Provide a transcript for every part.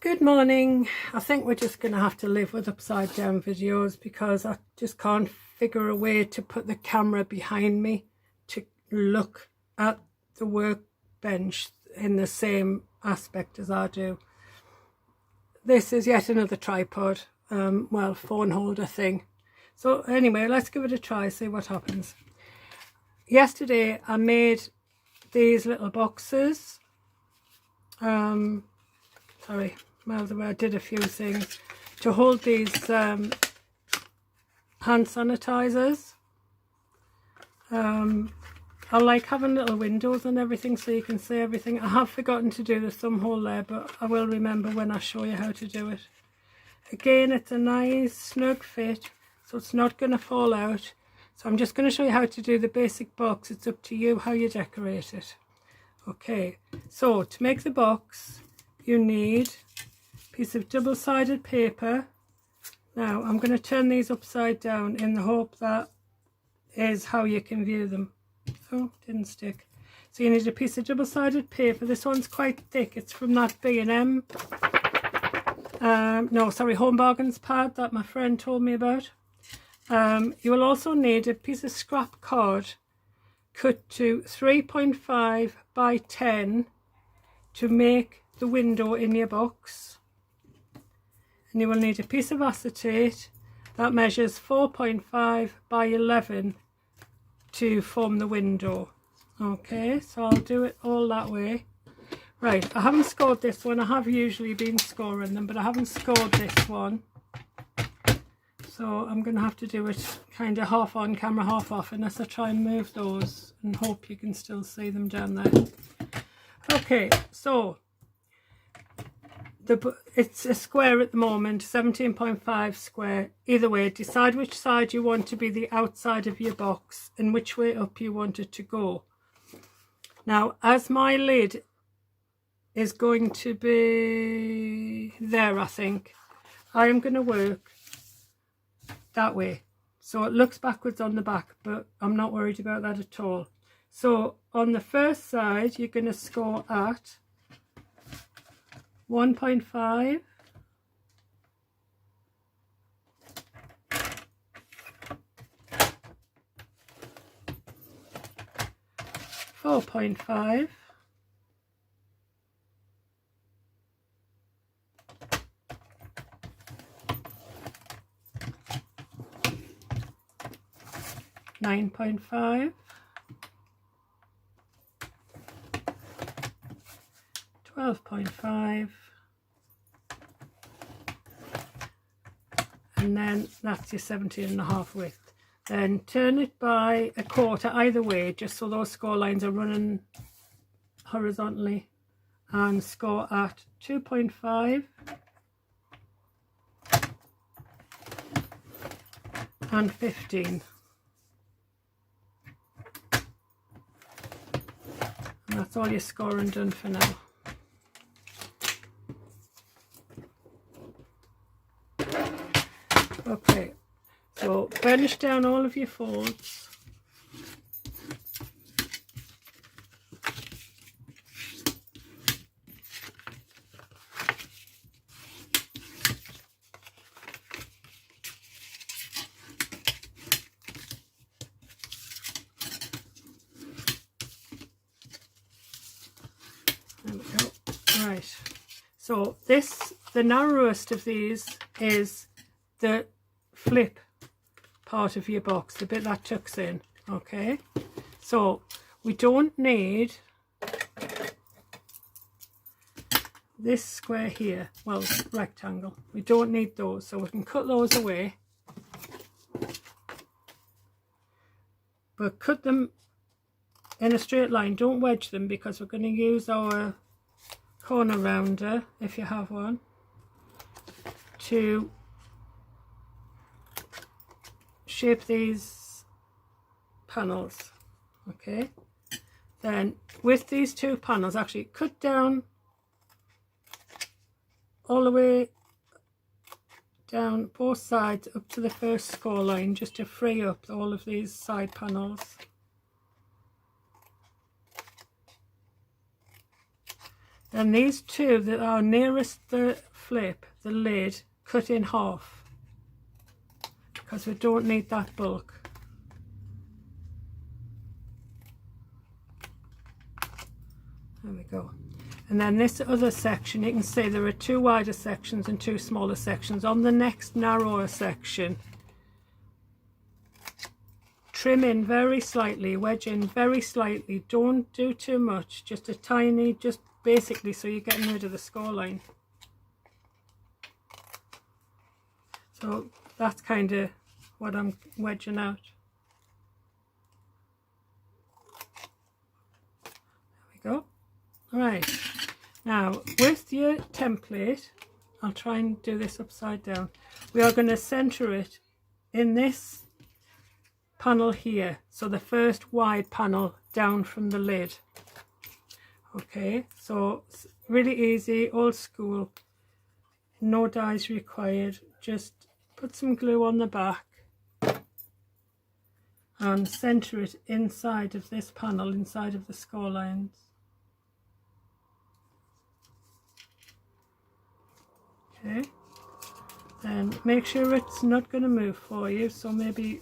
Good morning. I think we're just going to have to live with upside down videos because I just can't figure a way to put the camera behind me to look at the workbench in the same aspect as I do. This is yet another tripod, well, phone holder thing. So anyway, let's give it a try, see what happens. Yesterday I made these little boxes. Sorry, I did a few things to hold these hand sanitizers. I like having little windows and everything so you can see everything. I have forgotten to do the thumb hole there, but I will remember when I show you how to do it. Again, it's a nice snug fit, so it's not going to fall out. So I'm just going to show you how to do the basic box. It's up to you how you decorate it. Okay, so to make the box, you need a piece of double-sided paper. Now I'm going to turn these upside down in the hope that is how you can view them. Oh, didn't stick. So you need a piece of double-sided paper. This one's quite thick. It's from that B&M, Home Bargains pad that my friend told me about. You will also need a piece of scrap card cut to 3.5 by 10 to make the window in your box. And you will need a piece of acetate that measures 4.5 by 11 to form the window. Okay, so I'll do it all that way. Right, I haven't scored this one. I have usually been scoring them, but I haven't scored this one. So I'm going to have to do it kind of half on camera, half off, unless I try and move those and hope you can still see them down there. Okay, so it's a square at the moment, 17.5 square. Either way, decide which side you want to be the outside of your box and which way up you want it to go. Now, as my lid is going to be there, I think, I am going to work that way. So it looks backwards on the back, but I'm not worried about that at all. So on the first side, you're going to score at 1.5, 4.5, 9.5, 12.5, and then that's your 17.5 width. Then turn it by a quarter either way, just so those score lines are running horizontally, and score at 2.5 and 15. And that's all your scoring done for now. Okay, so burnish down all of your folds. There we go. Right, so the narrowest of these is the flip part of your box, the bit that tucks in. Okay, so we don't need this square here, well, rectangle, we don't need those, so we can cut those away, but cut them in a straight line. Don't wedge them because we're going to use our corner rounder, if you have one, to shape these panels. Okay, then with these two panels, actually cut down all the way down both sides up to the first score line, just to free up all of these side panels. Then these two that are nearest the flip, the lid, cut in half, because we don't need that bulk. There we go. And then this other section, you can see there are two wider sections and two smaller sections. On the next narrower section, trim in very slightly, wedge in very slightly. Don't do too much, just a tiny, just basically so you're getting rid of the score line. So that's kind of what I'm wedging out. There we go. Right, now with your template, I'll try and do this upside down. We are going to center it in this panel here, so the first wide panel down from the lid. Okay, so it's really easy, old school, no dies required. Just put some glue on the back and center it inside of this panel, inside of the score lines. Okay, then make sure it's not going to move for you, so maybe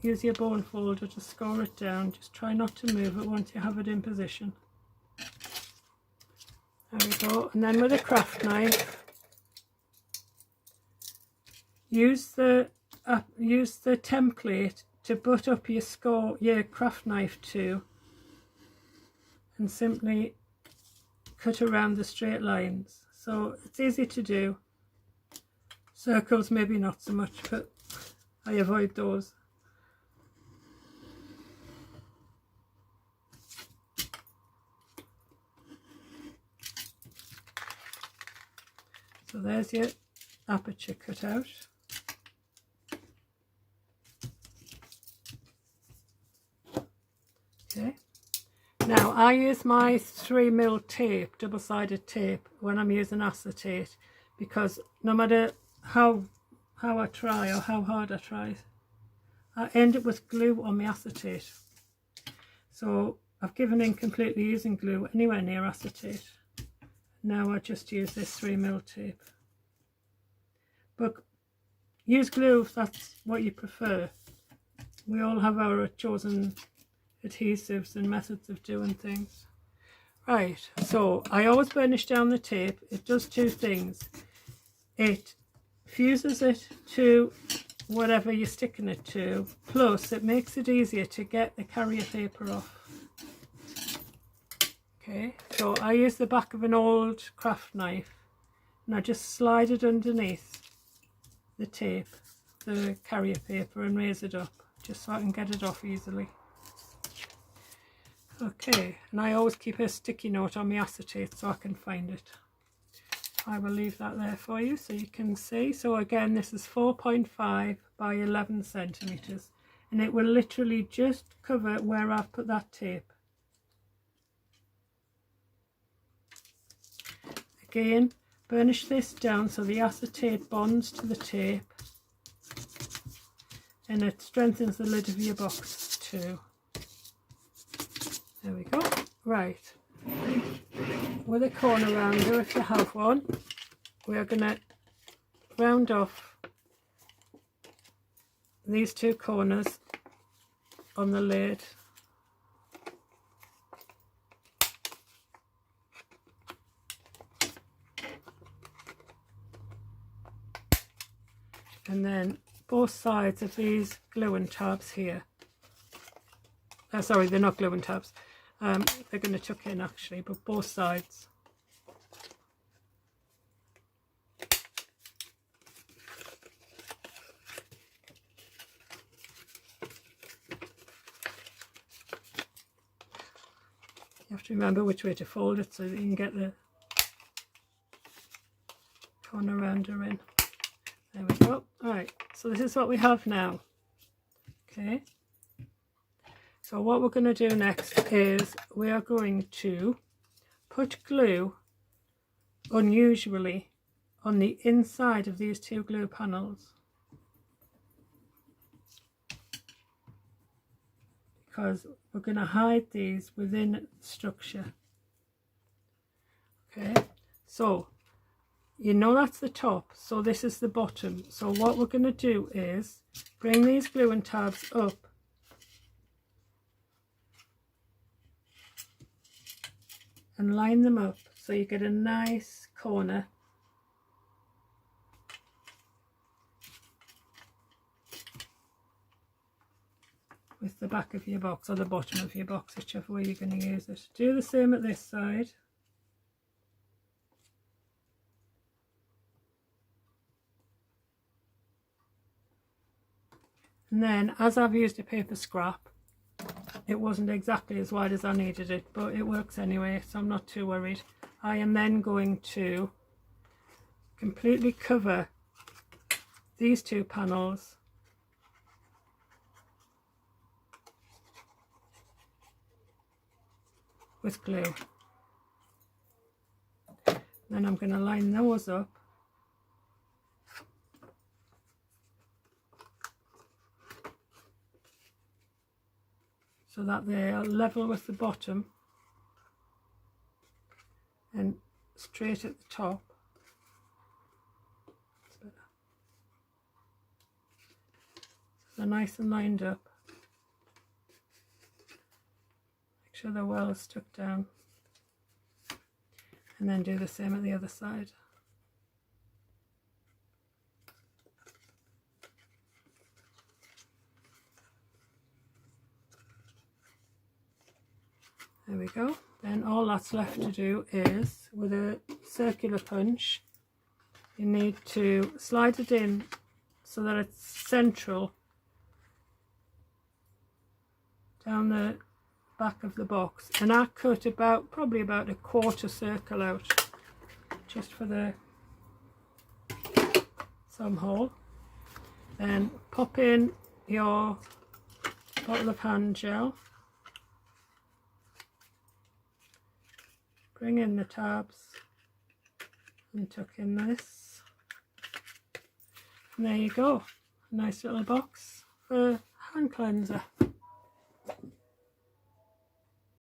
use your bone folder to score it down. Just try not to move it once you have it in position. There we go. And then with a craft knife, use the template to butt up your craft knife to, and simply cut around the straight lines. So it's easy to do. Circles maybe not so much, but I avoid those. So there's your aperture cut out. Okay. Now I use my 3mm tape, double-sided tape, when I'm using acetate, because no matter how I try or how hard I try, I end up with glue on my acetate. So I've given in completely using glue anywhere near acetate. Now I just use this 3mm tape. But use glue if that's what you prefer. We all have our chosen adhesives and methods of doing things. Right, so I always burnish down the tape. It does two things. It fuses it to whatever you're sticking it to, plus it makes it easier to get the carrier paper off. Okay, so I use the back of an old craft knife and I just slide it underneath the tape, the carrier paper, and raise it up just so I can get it off easily. Okay, and I always keep a sticky note on my acetate so I can find it. I will leave that there for you so you can see. So again, this is 4.5 by 11 centimeters, and it will literally just cover where I've put that tape. Again, burnish this down so the acetate bonds to the tape, and it strengthens the lid of your box too. There we go. Right, with a corner rounder, if you have one, we are going to round off these two corners on the lid. And then both sides of these gluing tabs here. Sorry, they're not gluing tabs. They're going to tuck in actually, but both sides. You have to remember which way to fold it so that you can get the corner rounder in. There we go. Alright, so this is what we have now. Okay. So what we're going to do next is we are going to put glue, unusually, on the inside of these two glue panels, because we're going to hide these within the structure. Okay, so you know that's the top, so this is the bottom. So what we're going to do is bring these gluing tabs up and line them up so you get a nice corner. With the back of your box or the bottom of your box, whichever way you're going to use it. Do the same at this side. And then, as I've used a paper scrap, it wasn't exactly as wide as I needed it, but it works anyway, so I'm not too worried. I am then going to completely cover these two panels with glue. Then I'm going to line those up so that they are level with the bottom and straight at the top. So they're nice and lined up. Make sure they're well stuck down. And then do the same at the other side. There we go. Then all that's left to do is, with a circular punch, you need to slide it in so that it's central down the back of the box. And I cut probably about a quarter circle out just for the thumb hole. Then pop in your bottle of hand gel. Bring in the tabs and tuck in this. And there you go. A nice little box for hand cleanser.